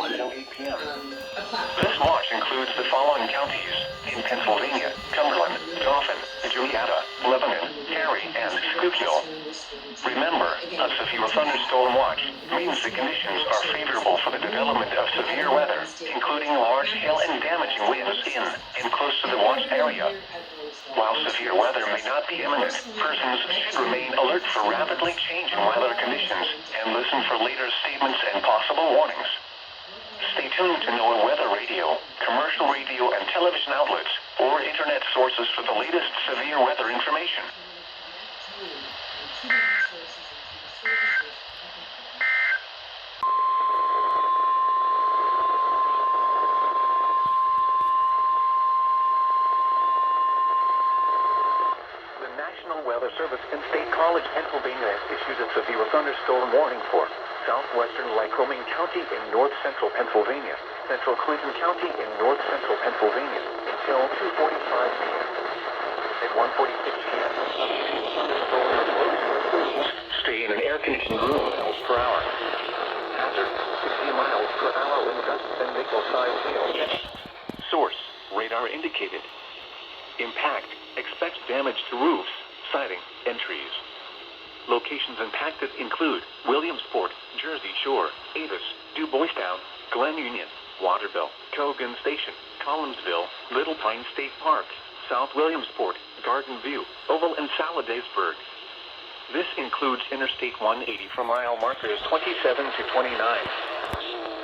Until 8 p.m. This watch includes the following counties in Pennsylvania: Cumberland, Dauphin, Julietta, Lebanon, Cary, and Schuylkill. Remember, a severe thunderstorm watch means the conditions are favorable for the development of severe weather, including large hail and damaging winds in and close to the watch area. While severe weather may not be imminent, persons should remain alert for rapidly changing weather conditions and listen for later statements and possible warnings. Stay tuned to NOAA weather radio, commercial radio and television outlets, or internet sources for the latest severe weather information. The National Weather Service in State College, Pennsylvania has issued a severe thunderstorm warning for southwestern Lycoming County in north-central Pennsylvania, central Clinton County in north-central Pennsylvania, until 2:45 p.m. At 1:46 p.m., stay in an air-conditioned room miles per hour. Hazard, 60 miles per hour wind gusts and nickel-sized hail. Source, radar indicated. Impact, expect damage to roofs, siding, and trees. Locations impacted include Williamsport, Jersey Shore, Avis, Du Boistown, Glen Union, Waterville, Cogan Station, Collinsville, Little Pine State Park, South Williamsport, Garden View, Oval, and Saladaysburg. This includes Interstate 180 from mile markers 27 to 29.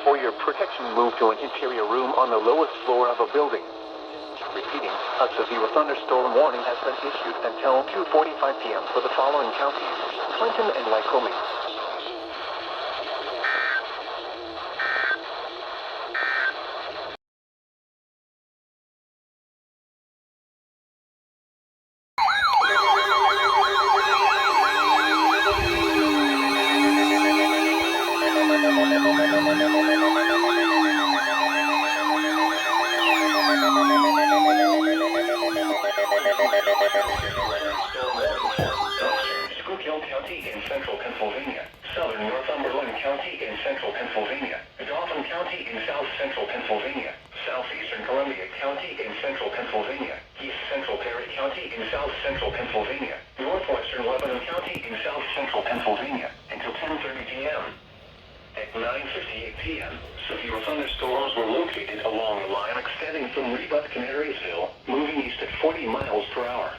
For your protection, move to an interior room on the lowest floor of a building. Repeating, a severe thunderstorm warning has been issued until 2:45 p.m. for the following counties: Clinton and Lycoming. Schuylkill County in central Pennsylvania, southern Northumberland County in central Pennsylvania, Dauphin County in south central Pennsylvania, southeastern Columbia County in central Pennsylvania, east central Perry County in south central Pennsylvania, northwestern Lebanon County in south central Pennsylvania, until 10:30 p.m. At 9:58 p.m., severe thunderstorms were located along the line extending from Rebutt to Marysville, moving east at 40 miles per hour.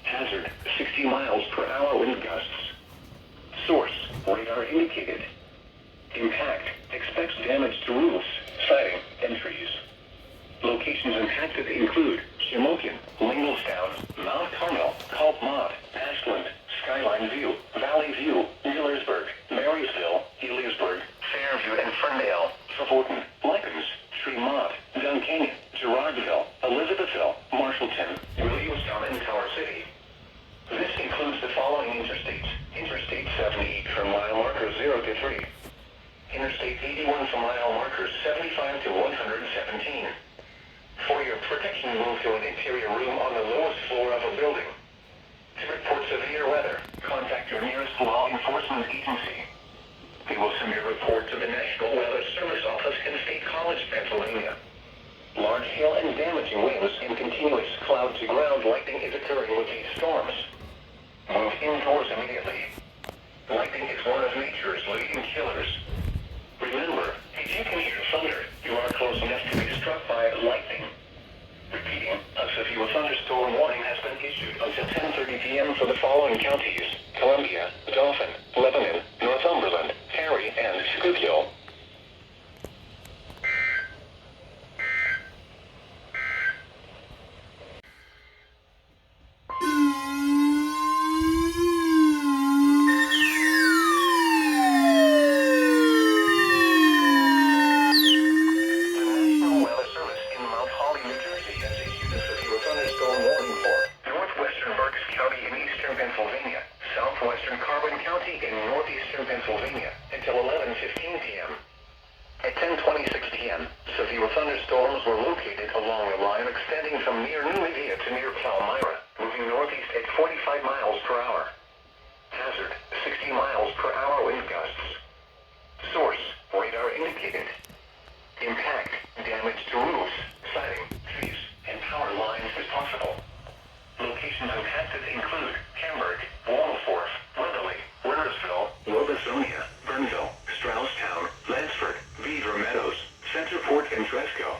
Hazard, 60 miles per hour wind gusts. Source, radar indicated. Impact, expects damage to roofs, siding, and trees. Locations impacted include Shamokin, Linglestown, Mount Carmel, Culp Mott, Ashland, Skyline View, Valley View, Millersburg, Marysville, Heliorsburg, Fairview and Ferndale, Fulton, Lycans, Tremont, Duncannon, Girardville, Elizabethville, Marshallton, Williamstown, and Tower City. This includes the following interstates: Interstate 78 from mile markers 0 to 3. Interstate 81 from mile markers 75 to 117. For your protection, move to an interior room on the lowest floor of a building. To report severe weather, contact your nearest law enforcement agency. They will send your report to the National Weather Service office in State College, Pennsylvania. Large hail and damaging winds and continuous cloud-to-ground lightning is occurring with these storms. Move indoors immediately. Lightning is one of nature's leading killers. Remember, if you can hear thunder, you are close enough to be struck by lightning. Repeating, a severe thunderstorm warning has been issued until 10:30 p.m. for the following counties: Columbia, Dauphin, Lebanon, Northumberland, Cary, and Schuylkill. Pennsylvania until 11:15 p.m. At 10:26 p.m., severe thunderstorms were located along a line extending from near New Idiot to near Palmyra, moving northeast at 45 miles per hour. and Fresco.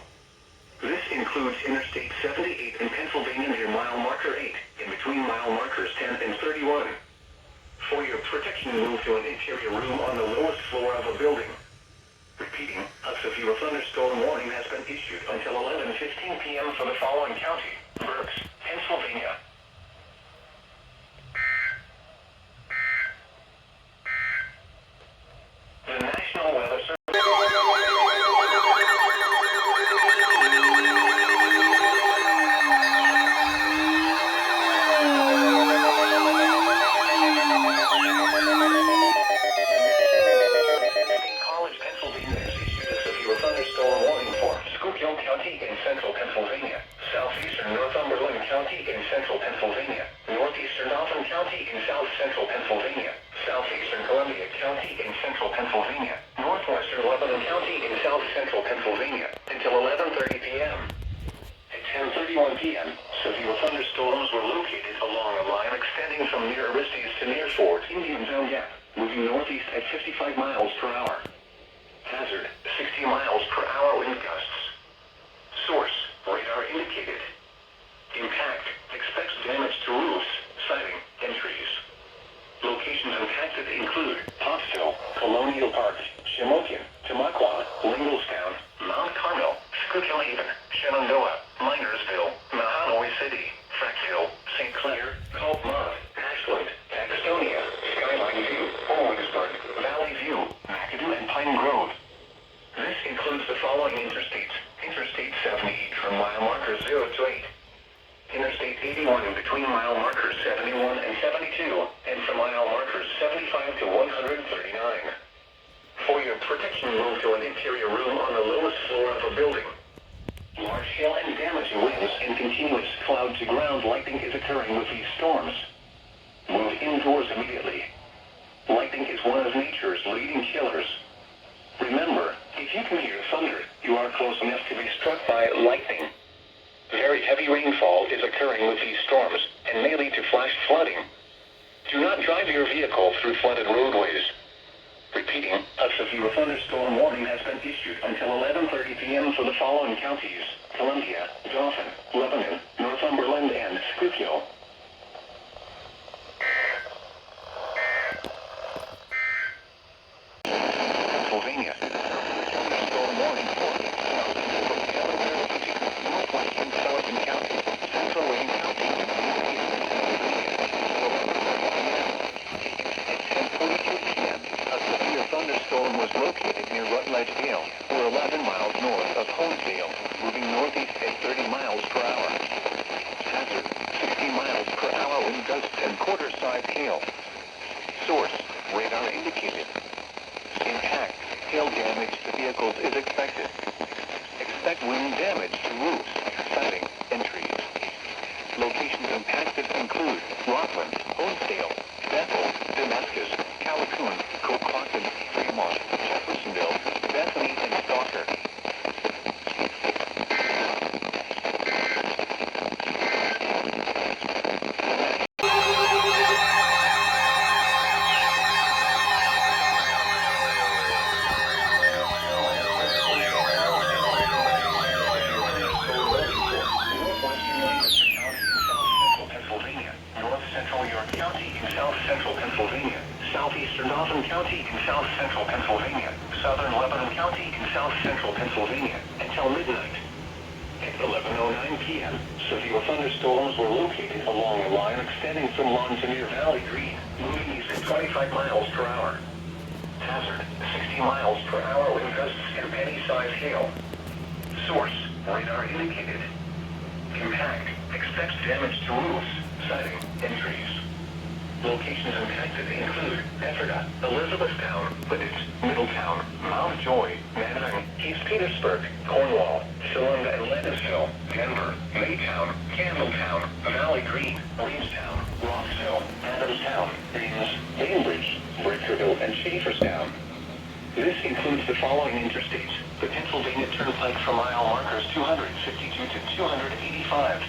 This includes Interstate 78 in Pennsylvania near mile marker 8, in between mile markers 10 and 31. For your protection, move to an interior room on the lowest floor of a building. Repeating, a severe thunderstorm warning has been issued until 11:15 p.m. for the following county: Berks, Pennsylvania. The National Weather Service. County in central Pennsylvania, southeastern Northumberland County in central Pennsylvania, northeastern Dauphin County in south central Pennsylvania, southeastern Columbia County in central Pennsylvania, northwestern Lebanon County in south central Pennsylvania, until 11:30 p.m. At 10:31 p.m., severe thunderstorms were located along a line extending from near Aristes to near Fort Indian Zone Gap, moving northeast at 55 miles per hour. Hazard, 60 miles per hour wind gusts. Source, radar indicated. Impact, expects damage to roofs, siding, and trees. Locations impacted include Pottsville, Colonial Park, Shamokin, Tamaqua, Linglestown, Mount Carmel, Schuylkill Haven, Shenandoah, Minersville, Mahanoy City, Frackville, St. Clair, Coltmont, Ashland, Paxtonia, Skyline View, Owensburg, Valley View, McAdoo, and Pine Grove. This includes the following interstates: Interstate 78 from mile markers 0 to 8. Interstate 81 between mile markers 71 and 72, and from mile markers 75 to 139. For your protection, move to an interior room on the lowest floor of a building. Large hail and damaging winds and continuous cloud-to-ground lightning is occurring with these storms. Move indoors immediately. Lightning is one of nature's leading killers. Remember, if you can hear thunder, you are close enough to be struck by lightning. Very heavy rainfall is occurring with these storms and may lead to flash flooding. Do not drive your vehicle through flooded roadways. Repeating, a severe thunderstorm warning has been issued until 11:30 p.m. for the following counties: Columbia, Dauphin, Lebanon, Northumberland, and Schuylkill. Pennsylvania. Storm warning for northwestern Sullivan County, central Wayne County, at 10:42 p.m. A severe thunderstorm was located near Rutledge Vale, or 11 miles north of Honesdale, moving northeast at 30 miles per hour. Hazard, 60 miles per hour wind gusts and quarter-size hail. Source, radar indicated. Impact, hail damage to vehicles is expected. Expect wind damage to roofs, siding, and trees. Locations impacted include Rockland, Honesdale, Bethel, Damascus, Callicoon, Coquitlam, Fremont, Jeffersonville, Bethany, and Stalker. Southeastern Dauphin County in south central Pennsylvania, southern Lebanon County in south central Pennsylvania, until midnight. At 11:09 p.m., severe thunderstorms were located along a line extending from Lawn to near Valley Green, moving east at 25 miles per hour. Hazard, 60 miles per hour wind gusts and penny-sized hail. Source, radar indicated. Impact, expects damage to roofs, siding, and trees. Locations impacted include Ephrata, Elizabethtown, Lidditch, Middletown, Mountjoy, Manheim, East Petersburg, Cornwall, Ceylon and Lennoxville, Denver, Maytown, Campbelltown, Valley Green, Reevestown, Rossville, Adamstown, Ames, Bainbridge, Bricknerville, and Schaeferstown. This includes the following interstates: the Pennsylvania Turnpike from mile markers 252 to 285.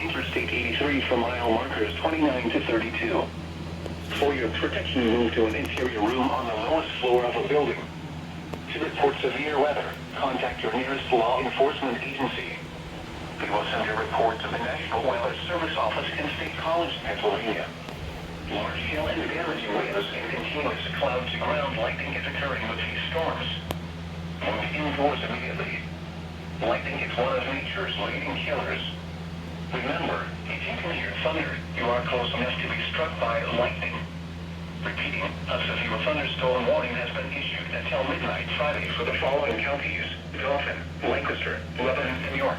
Interstate 83 from mile markers 29 to 32. For your protection, move to an interior room on the lowest floor of a building. To report severe weather, contact your nearest law enforcement agency. You will send your report to the National Weather Service Office in State College, Pennsylvania. Large hail and damaging winds and continuous cloud-to-ground lightning is occurring with these storms. Move indoors immediately. Lightning is one of nature's leading killers. Remember, if you can hear thunder, you are close enough to be struck by lightning. Repeating, a severe thunderstorm warning has been issued until midnight Friday for the following counties: Dauphin, Lancaster, Lebanon, and York.